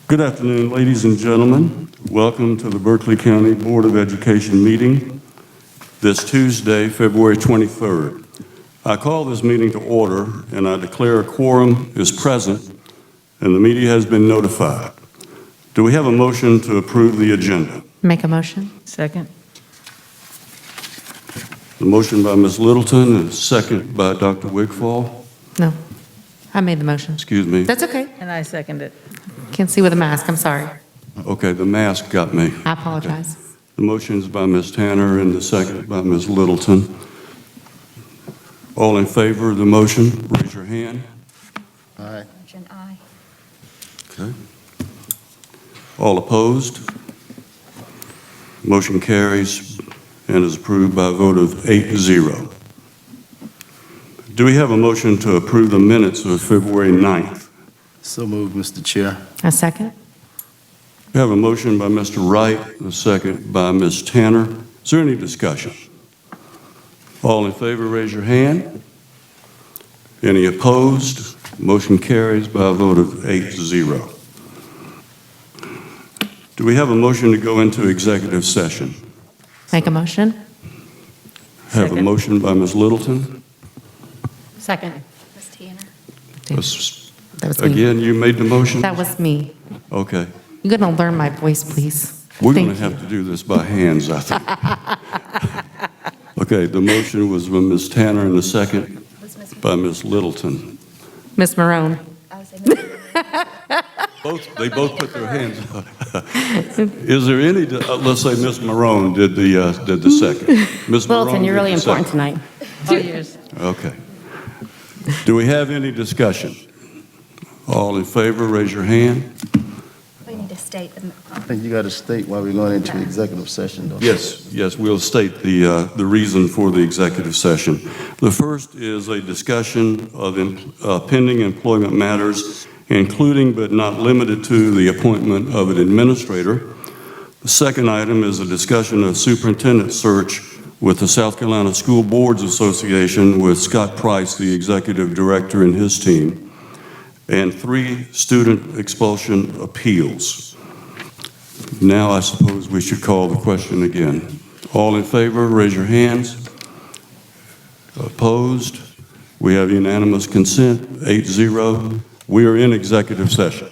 Good afternoon, ladies and gentlemen. Welcome to the Berkeley County Board of Education meeting this Tuesday, February 23rd. I call this meeting to order and I declare a quorum is present and the media has been notified. Do we have a motion to approve the agenda? Make a motion. Second. The motion by Ms. Littleton and a second by Dr. Wigfall. No, I made the motion. Excuse me. That's okay. And I second it. Can't see with a mask. I'm sorry. Okay, the mask got me. I apologize. The motion is by Ms. Tanner and the second by Ms. Littleton. All in favor of the motion, raise your hand. Aye. Motion aye. Okay. All opposed? Motion carries and is approved by a vote of 8-0. Do we have a motion to approve the minutes of February 9th? So moved, Mr. Chair. A second. We have a motion by Mr. Wright, a second by Ms. Tanner. Is there any discussion? All in favor, raise your hand. Any opposed? Motion carries by a vote of 8-0. Do we have a motion to go into executive session? Make a motion. Have a Second. motion by Ms. Littleton. Second. Ms. Tanner. That was me. Again, you made the motion? That was me. Okay. You're going to learn my voice, please. We're going Thank to have to do this by hands, I think. Okay, the motion was by Ms. Tanner and the second by Ms. Littleton. Miss Marone. I was saying, They both put their hands up. Is there any, let's say Ms. Marone did the second. Ms. Marone Littleton, you're did really the important second. tonight. All yours. Okay. Do we have any discussion? All in favor, raise your hand. we need to state the, I think you got to state why we're going into executive session, though. Yes, we'll state the reason for the executive session. The first is a discussion of pending employment matters, including but not limited to the appointment of an administrator. The second item is a discussion of superintendent search with the South Carolina School Boards Association with Scott Price, the executive director, and his team. And 3 student expulsion appeals. Now I suppose we should call the question again. All in favor, raise your hands. Opposed? We have unanimous consent, 8-0. We are in executive session.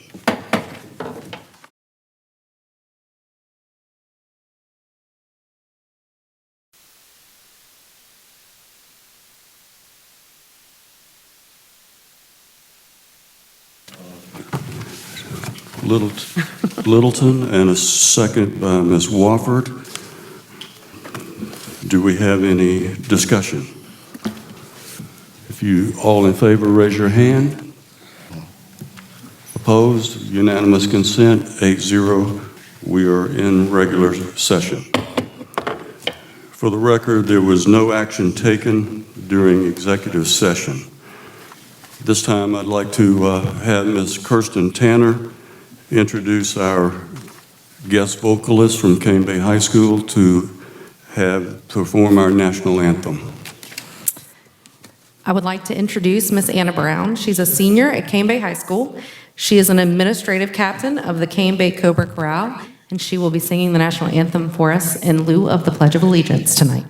Littleton and a second by Ms. Wofford. Do we have any discussion? If you all in favor, raise your hand. Opposed? Unanimous consent, 8-0. We are in regular session. For the record, there was no action taken during executive session. This time I'd like to have Ms. Kirsten Tanner introduce our guest vocalist from Cane Bay High School to perform our national anthem. I would like to introduce Miss Anna Brown. She's a senior at Cane Bay High School. She is an administrative captain of the Cane Bay Cobra Chorale, and she will be singing the national anthem for us in lieu of the Pledge of Allegiance tonight.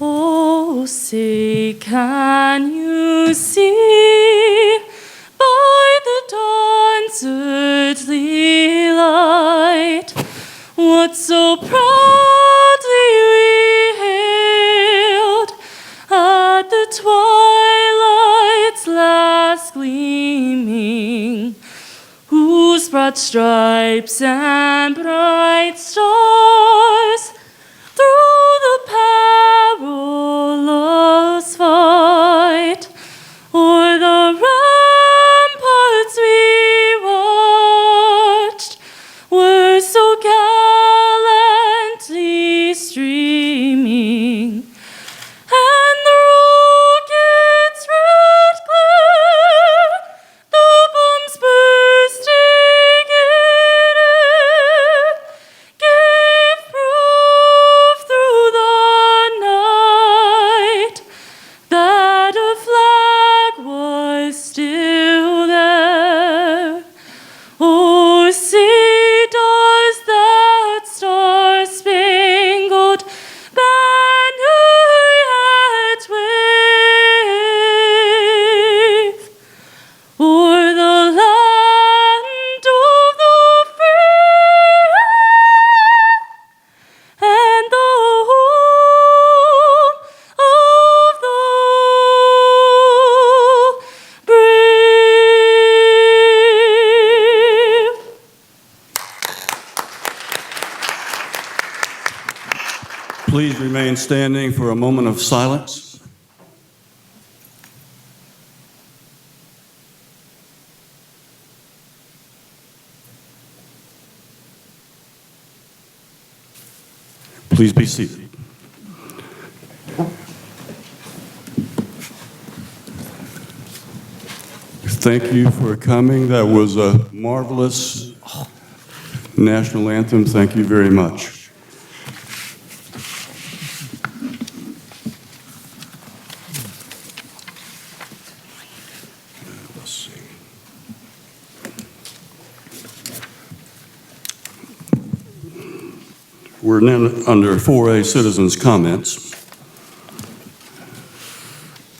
Oh, say, can you see by the dawn's early light what so proudly we hailed at the twilight's last gleaming, whose broad stripes and bright stars through the perilous fight o'er the ramparts we watched were so gallantly streaming, and the rocket's red glare, the bombs bursting in air, gave proof Please remain standing for a moment of silence. Please be seated. Thank you for coming. That was a marvelous national anthem. Thank you very much. Let's see. We're now under 4A Citizens' Comments.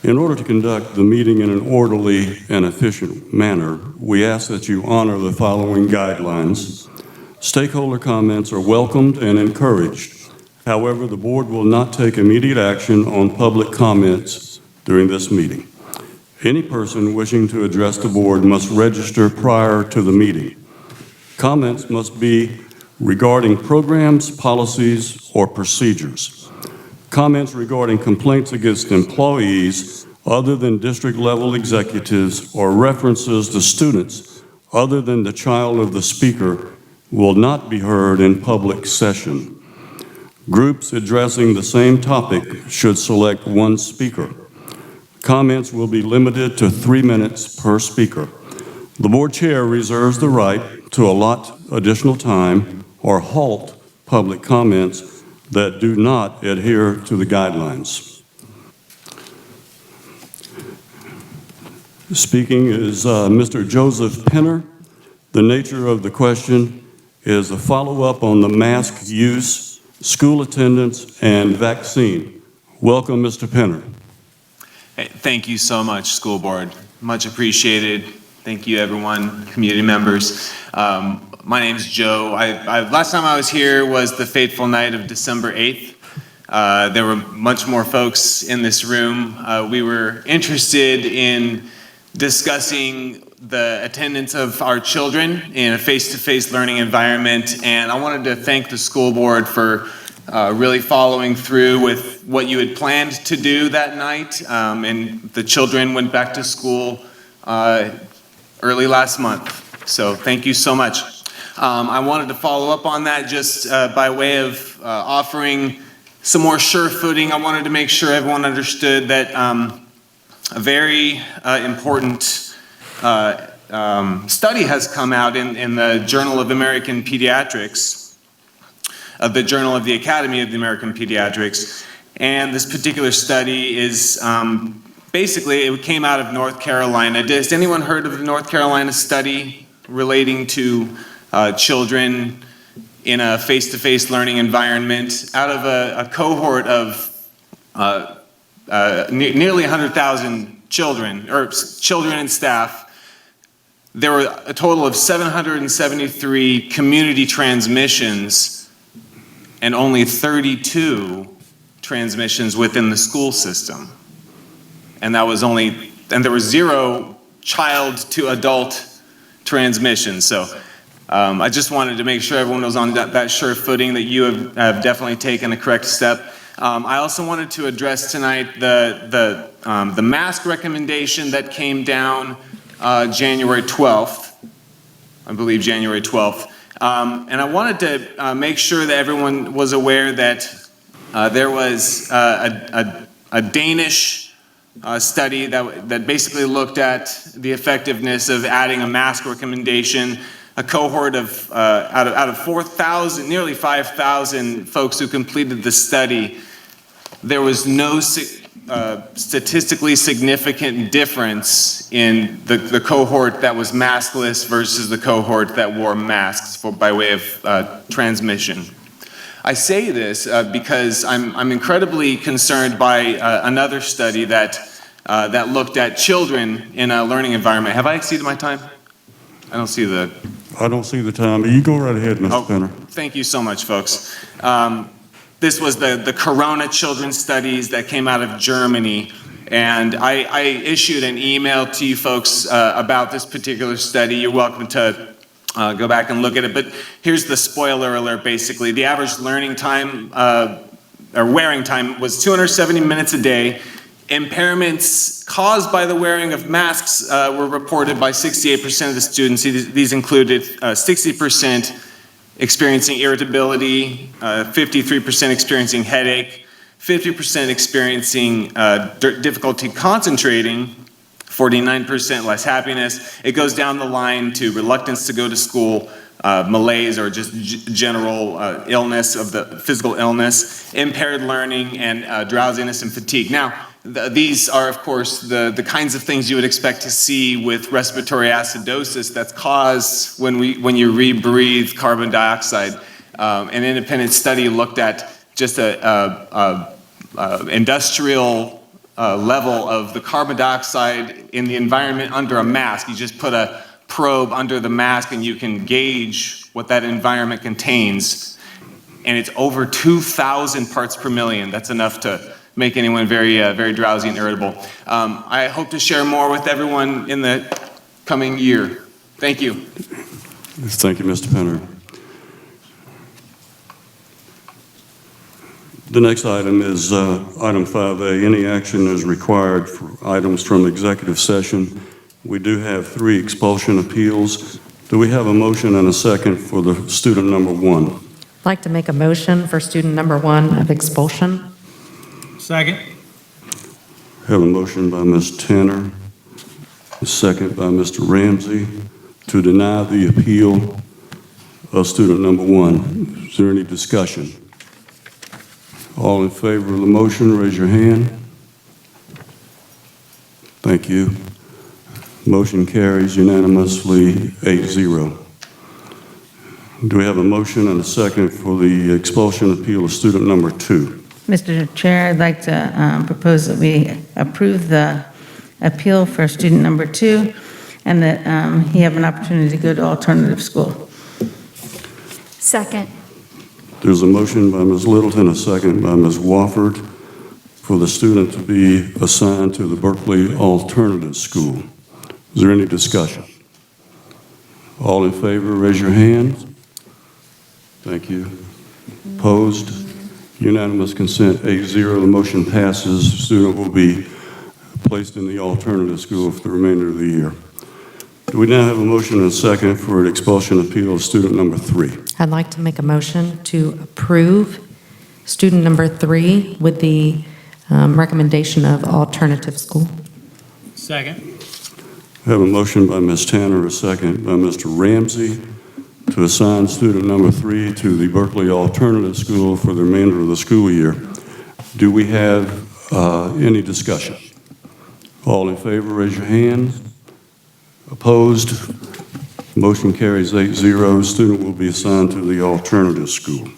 In order to conduct the meeting in an orderly and efficient manner, we ask that you honor the following guidelines. Stakeholder comments are welcomed and encouraged. However, the board will not take immediate action on public comments during this meeting. Any person wishing to address the board must register prior to the meeting. Comments must be regarding programs, policies, or procedures. Comments regarding complaints against employees other than district-level executives or references to students other than the child of the speaker will not be heard in public session. Groups addressing the same topic should select one speaker. Comments will be limited to 3 minutes per speaker. The board chair reserves the right to allot additional time or halt public comments that do not adhere to the guidelines. Speaking is Mr. Joseph Penner. The nature of the question is a follow-up on the mask use, school attendance, and vaccine. Welcome, Mr. Penner. Hey, thank you so much, school board. Much appreciated. Thank you, everyone, community members. My name's Joe. Last time I was here was the fateful night of December 8th. There were much more folks in this room. We were interested in discussing the attendance of our children in a face-to-face learning environment, and I wanted to thank the school board for really following through with what you had planned to do that night, and the children went back to school early last month. So thank you so much. I wanted to follow up on that just by way of offering some more sure footing. I wanted to make sure everyone understood that a very important study has come out in the Journal of American Pediatrics, the Journal of the Academy of the American Pediatrics, and this particular study is basically, it came out of North Carolina. Has anyone heard of the North Carolina study relating to children in a face-to-face learning environment? Out of a cohort of nearly 100,000 children, or children and staff, there were a total of 773 community transmissions and only 32 transmissions within the school system. And there was 0 child to adult transmissions. So I just wanted to make sure everyone was on that sure footing, that you have definitely taken the correct step. I also wanted to address tonight the mask recommendation that came down January 12th, I believe January 12th. And I wanted to make sure that everyone was aware that there was a Danish study that basically looked at the effectiveness of adding a mask recommendation. A cohort of out of 4,000, nearly 5,000 folks who completed the study, there was no statistically significant difference in the cohort that was maskless versus the cohort that wore masks by way of transmission. I say this because I'm incredibly concerned by another study that looked at children in a learning environment. Have I exceeded my time? I don't see the time, but you go right ahead, Mr. Penner. Thank you so much, folks. This was the Corona Children's Studies that came out of Germany, and I issued an email to you folks about this particular study. You're welcome to go back and look at it, but here's the spoiler alert, basically. The average learning time or wearing time was 270 minutes a day. Impairments caused by the wearing of masks were reported by 68% of the students. These included 60% experiencing irritability, 53% experiencing headache, 50% experiencing difficulty concentrating, 49% less happiness. It goes down the line to reluctance to go to school, malaise or just general illness of the physical illness, impaired learning, and drowsiness and fatigue. Now, these are, of course, the kinds of things you would expect to see with respiratory acidosis that's caused when you rebreathe carbon dioxide. An independent study looked at just a industrial level of the carbon dioxide in the environment under a mask. You just put a probe under the mask and you can gauge what that environment contains. And it's over 2,000 parts per million. That's enough to make anyone very, very drowsy and irritable. I hope to share more with everyone in the coming year. Thank you. Thank you, Mr. Penner. The next item is item 5A. Any action is required for items from executive session. We do have 3 expulsion appeals. Do we have a motion and a second for the student number 1? I'd like to make a motion for student number 1 of expulsion. Second. Have a motion by Ms. Tanner, a second by Mr. Ramsey to deny the appeal of student number 1. Is there any discussion? All in favor of the motion, raise your hand. Thank you. Motion carries unanimously 8-0. Do we have a motion and a second for the expulsion appeal of student number 2? Mr. Chair, I'd like to propose that we approve the appeal for student number 2 and that he have an opportunity to go to alternative school. Second. There's a motion by Ms. Littleton, a second by Ms. Wofford for the student to be assigned to the Berkeley Alternative School. Is there any discussion? All in favor, raise your hand. Thank you. Opposed? Unanimous consent, 8-0. The motion passes. The student will be placed in the alternative school for the remainder of the year. Do we now have a motion and a second for an expulsion appeal of student number 3? I'd like to make a motion to approve student number 3 with the recommendation of alternative school. Second. I have a motion by Ms. Tanner, a second by Mr. Ramsey to assign student number 3 to the Berkeley Alternative School for the remainder of the school year. Do we have any discussion? All in favor, raise your hand. Opposed? Motion carries 8-0. Student will be assigned to the alternative school.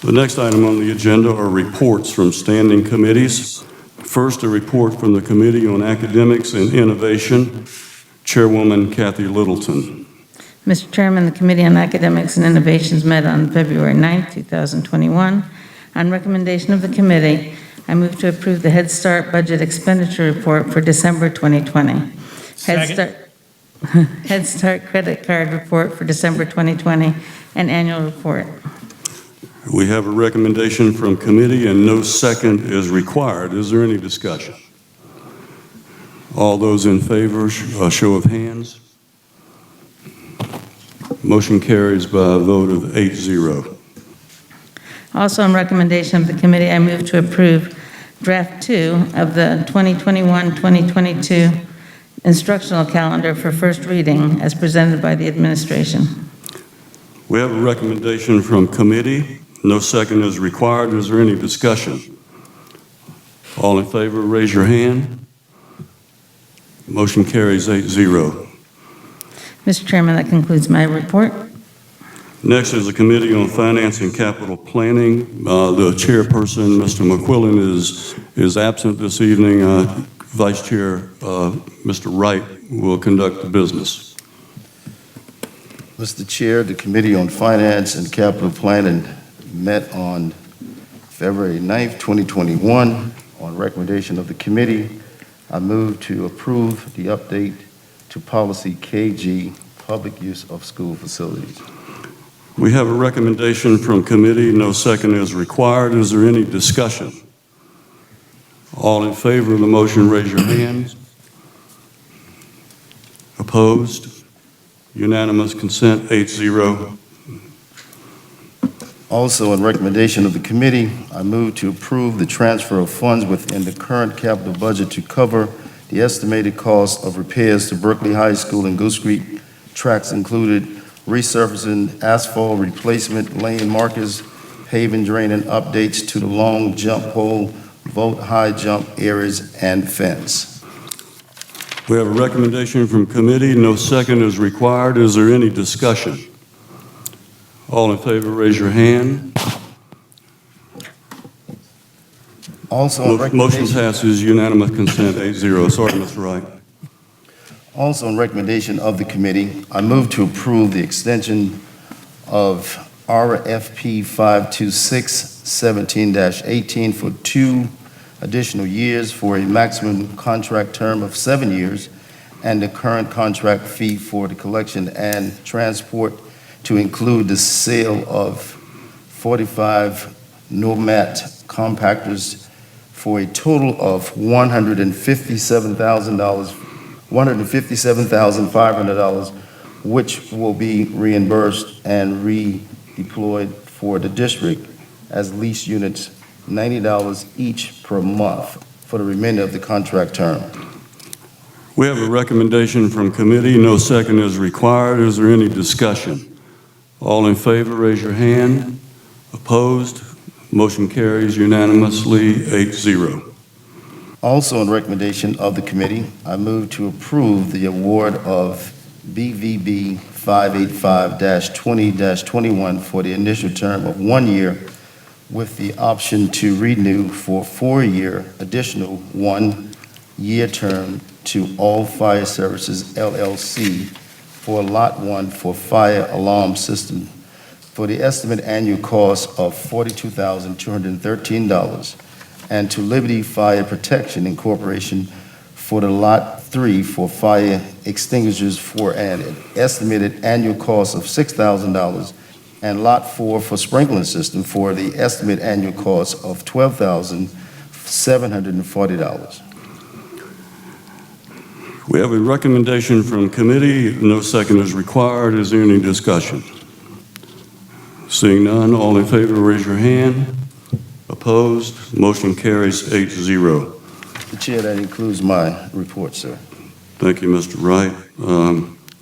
The next item on the agenda are reports from standing committees. First, a report from the Committee on Academics and Innovation. Chairwoman Kathy Littleton. Mr. Chairman, the Committee on Academics and Innovations met on February 9, 2021. On recommendation of the committee, I move to approve the Head Start Budget Expenditure Report for December 2020. Head Start Credit Card Report for December 2020, and Annual Report. We have a recommendation from committee and no second is required. Is there any discussion? All those in favor, show of hands. Motion carries by a vote of 8-0. Also, on recommendation of the committee, I move to approve Draft 2 of the 2021-2022 instructional calendar for first reading as presented by the administration. We have a recommendation from committee. No second is required. Is there any discussion? All in favor, raise your hand. Motion carries 8-0. Mr. Chairman, that concludes my report. Next is the Committee on Finance and Capital Planning. The chairperson, Mr. McQuillan, is absent this evening. Vice Chair, Mr. Wright, will conduct the business. Mr. Chair, the Committee on Finance and Capital Planning met on February 9th, 2021. On recommendation of the committee, I move to approve the update to Policy KG, Public Use of School Facilities. We have a recommendation from committee. No second is required. Is there any discussion? All in favor of the motion, raise your hands. Opposed? Unanimous consent, 8-0. Also, on recommendation of the committee, I move to approve the transfer of funds within the current capital budget to cover the estimated cost of repairs to Berkeley High School and Goose Creek tracks included resurfacing, asphalt replacement, lane markers, paving, drain, and updates to the long jump pole, vault high jump areas, and fence. We have a recommendation from committee. No second is required. Is there any discussion? All in favor, raise your hand. Also, on Motion recommendation, passes unanimous consent, 8-0. Sorry, Mr. Wright. also on recommendation of the committee, I move to approve the extension of RFP 526-17-18 for 2 additional years for a maximum contract term of 7 years, and the current contract fee for the collection and transport to include the sale of 45 Nomad compactors for a total of $157,500, which will be reimbursed and redeployed for the district as lease units, $90 each per month for the remainder of the contract term. We have a recommendation from committee. No second is required. Is there any discussion? All in favor, raise your hand. Opposed? Motion carries unanimously, 8-0. Also, on recommendation of the committee, I move to approve the award of BVB 585-20-21 for the initial term of 1 year with the option to renew for 4-year additional 1-year term to All Fire Services LLC for Lot 1 for fire alarm system for the estimated annual cost of $42,213, and to Liberty Fire Protection Incorporation for the Lot 3 for fire extinguishers for an estimated annual cost of $6,000, and Lot 4 for sprinkler system for the estimated annual cost of $12,740. We have a recommendation from committee. No second is required. Is there any discussion? Seeing none, all in favor, raise your hand. Opposed? Motion carries 8-0. The Chair, that includes my report, sir. Thank you, Mr. Wright.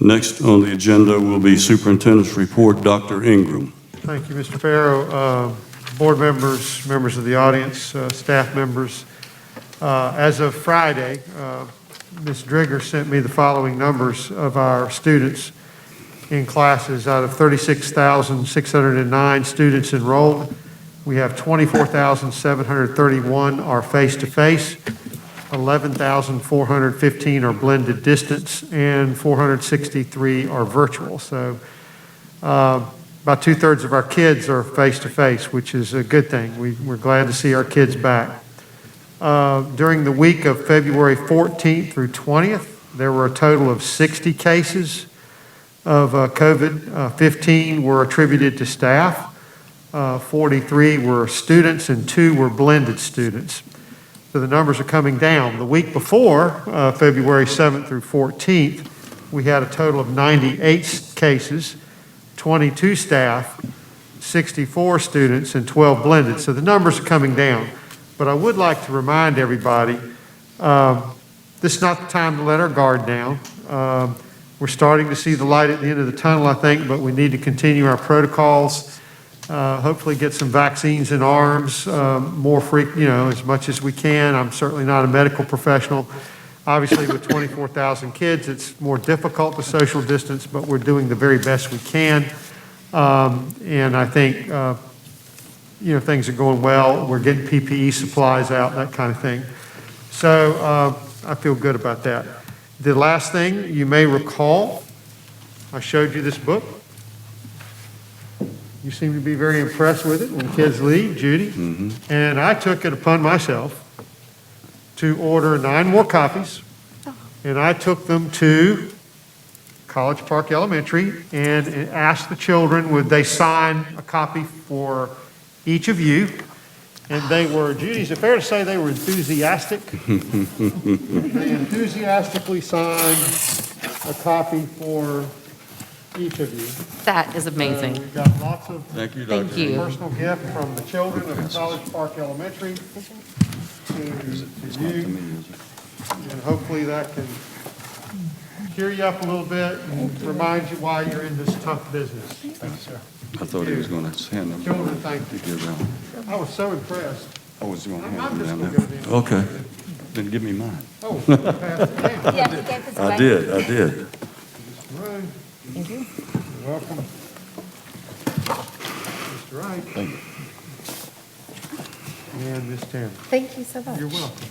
Next on the agenda will be Superintendent's report. Dr. Ingram. Thank you, Mr. Farrow. Board members, members of the audience, staff members. As of Friday, Ms. Drigger sent me the following numbers of our students in classes. Out of 36,609 students enrolled, we have 24,731 are face-to-face, 11,415 are blended distance, and 463 are virtual. So about 2/3 of our kids are face-to-face, which is a good thing. We're glad to see our kids back. During the week of February 14th through 20th, there were a total of 60 cases of COVID. 15 were attributed to staff, 43 were students, and 2 were blended students. So the numbers are coming down. The week before, February 7th through 14th, we had a total of 98 cases, 22 staff, 64 students, and 12 blended. So the numbers are coming down. But I would like to remind everybody, this is not the time to let our guard down. We're starting to see the light at the end of the tunnel, I think, but we need to continue our protocols, hopefully get some vaccines in arms more frequently, as much as we can. I'm certainly not a medical professional. Obviously, with 24,000 kids, it's more difficult to social distance, but we're doing the very best we can. And I think things are going well. We're getting PPE supplies out, that kind of thing. So I feel good about that. The last thing you may recall, I showed you this book. You seem to be very impressed with it when kids leave, Judy. Mm-hmm. And I took it upon myself to order 9 more copies. And I took them to College Park Elementary, and asked the children, would they sign a copy for each of you? And they were, Judy, is it fair to say they were enthusiastic? They enthusiastically signed a copy for each of you. That is amazing. We got lots of Thank you, Thank Dr. you. personal gift from the children of College Park Elementary to you. And hopefully that can cheer you up a little bit and remind you why you're in this tough business. Thank you, sir. I thought he was going to hand them. Children, thank you. To give out. I was so impressed. I was going to I'm hand just them going down to there. go down. Okay, then give me mine. Oh, you passed it down. Yeah, he gave us I away. did. Right. Thank you. You're welcome. Mr. Wright. Thank you. And Ms. Tanner. Thank you so much. You're welcome.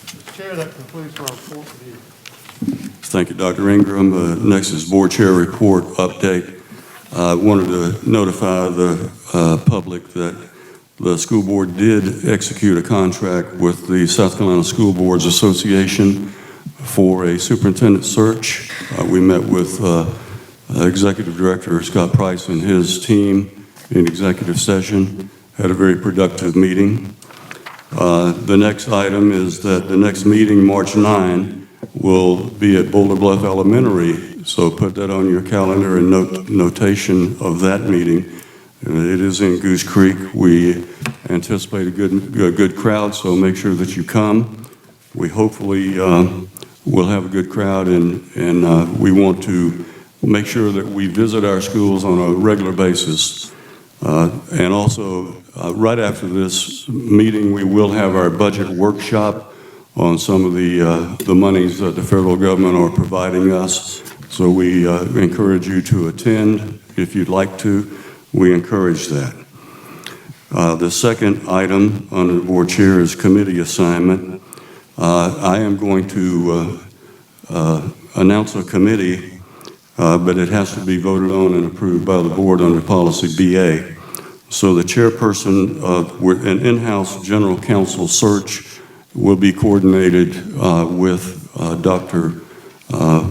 Mr. Chair, that concludes my report for the evening. Thank you, Dr. Ingram. Next is Board Chair Report Update. I wanted to notify the public that the school board did execute a contract with the South Carolina School Boards Association for a superintendent search. We met with Executive Director Scott Price and his team in executive session, had a very productive meeting. The next item is that the next meeting, March 9, will be at Boulder Bluff Elementary, so put that on your calendar and notation of that meeting. It is in Goose Creek. We anticipate a good crowd, so make sure that you come. We hopefully will have a good crowd, and we want to make sure that we visit our schools on a regular basis. And also, right after this meeting, we will have our budget workshop on some of the monies that the federal government are providing us. So we encourage you to attend if you'd like to. We encourage that. The second item under the board chair is committee assignment. I am going to announce a committee, but it has to be voted on and approved by the board under policy BA. So the chairperson of an in-house general counsel search will be coordinated with Dr.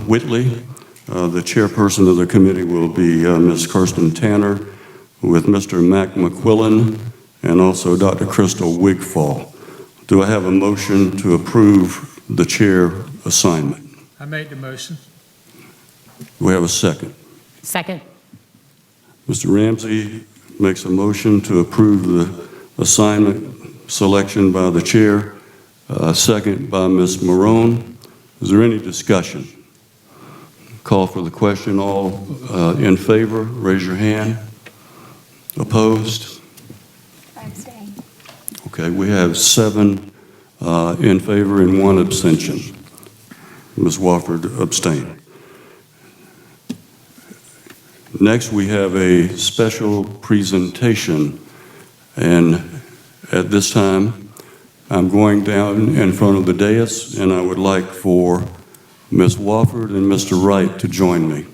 Whitley. The chairperson of the committee will be Ms. Kirsten Tanner, with Mr. Mac McQuillan and also Dr. Crystal Wigfall. Do I have a motion to approve the chair assignment? I made the motion. Do we have a second? Second. Mr. Ramsey makes a motion to approve the assignment selection by the chair, second by Ms. Marone. Is there any discussion? Call for the question. All in favor, raise your hand. Opposed? I abstain. Okay, we have 7 in favor and 1 abstention. Ms. Wofford abstained. Next, we have a special presentation, and at this time, I'm going down in front of the dais, and I would like for Ms. Wofford and Mr. Wright to join me.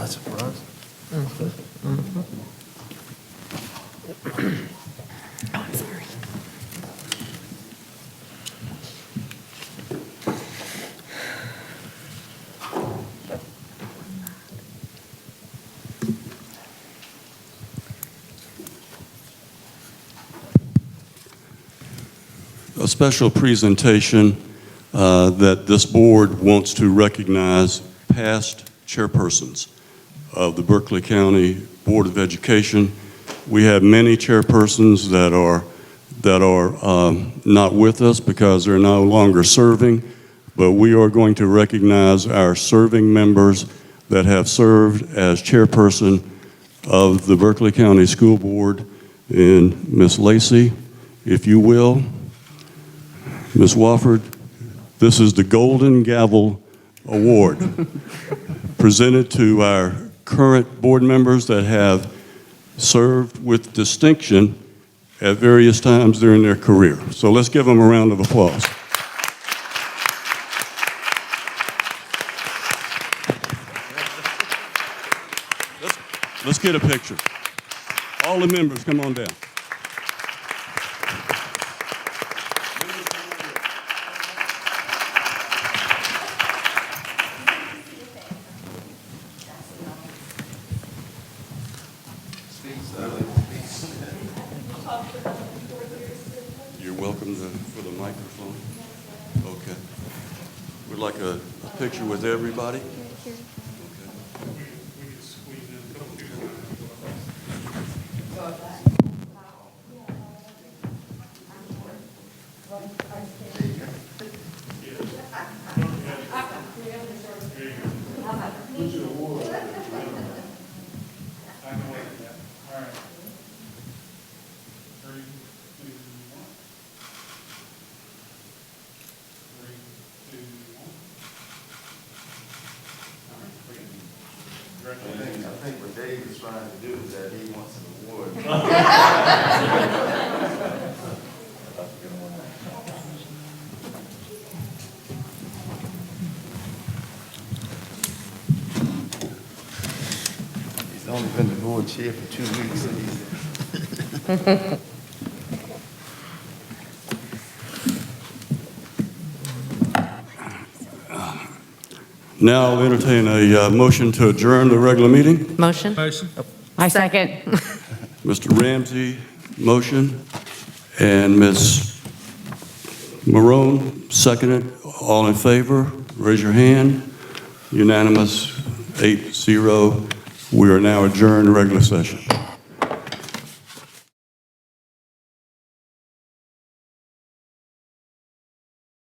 Oh, I'm sorry. A special presentation that this board wants to recognize past chairpersons of the Berkeley County Board of Education. We have many chairpersons that are not with us because they're no longer serving, but we are going to recognize our serving members that have served as chairperson of the Berkeley County School Board. And Ms. Lacey, if you will. Ms. Wofford, this is the Golden Gavel Award presented to our current board members that have served with distinction at various times during their career. So let's give them a round of applause. Let's get a picture. All the members, come on down. like a picture with everybody. I think what Dave is trying to do is that he wants an award. He's only been the board chair for 2 weeks, and he's Now I'll entertain a motion to adjourn the regular meeting. Motion? Motion. I second. Mr. Ramsey, motion, and Ms. Marone, seconded. All in favor, raise your hand. Unanimous, 8-0. We are now adjourned, regular session.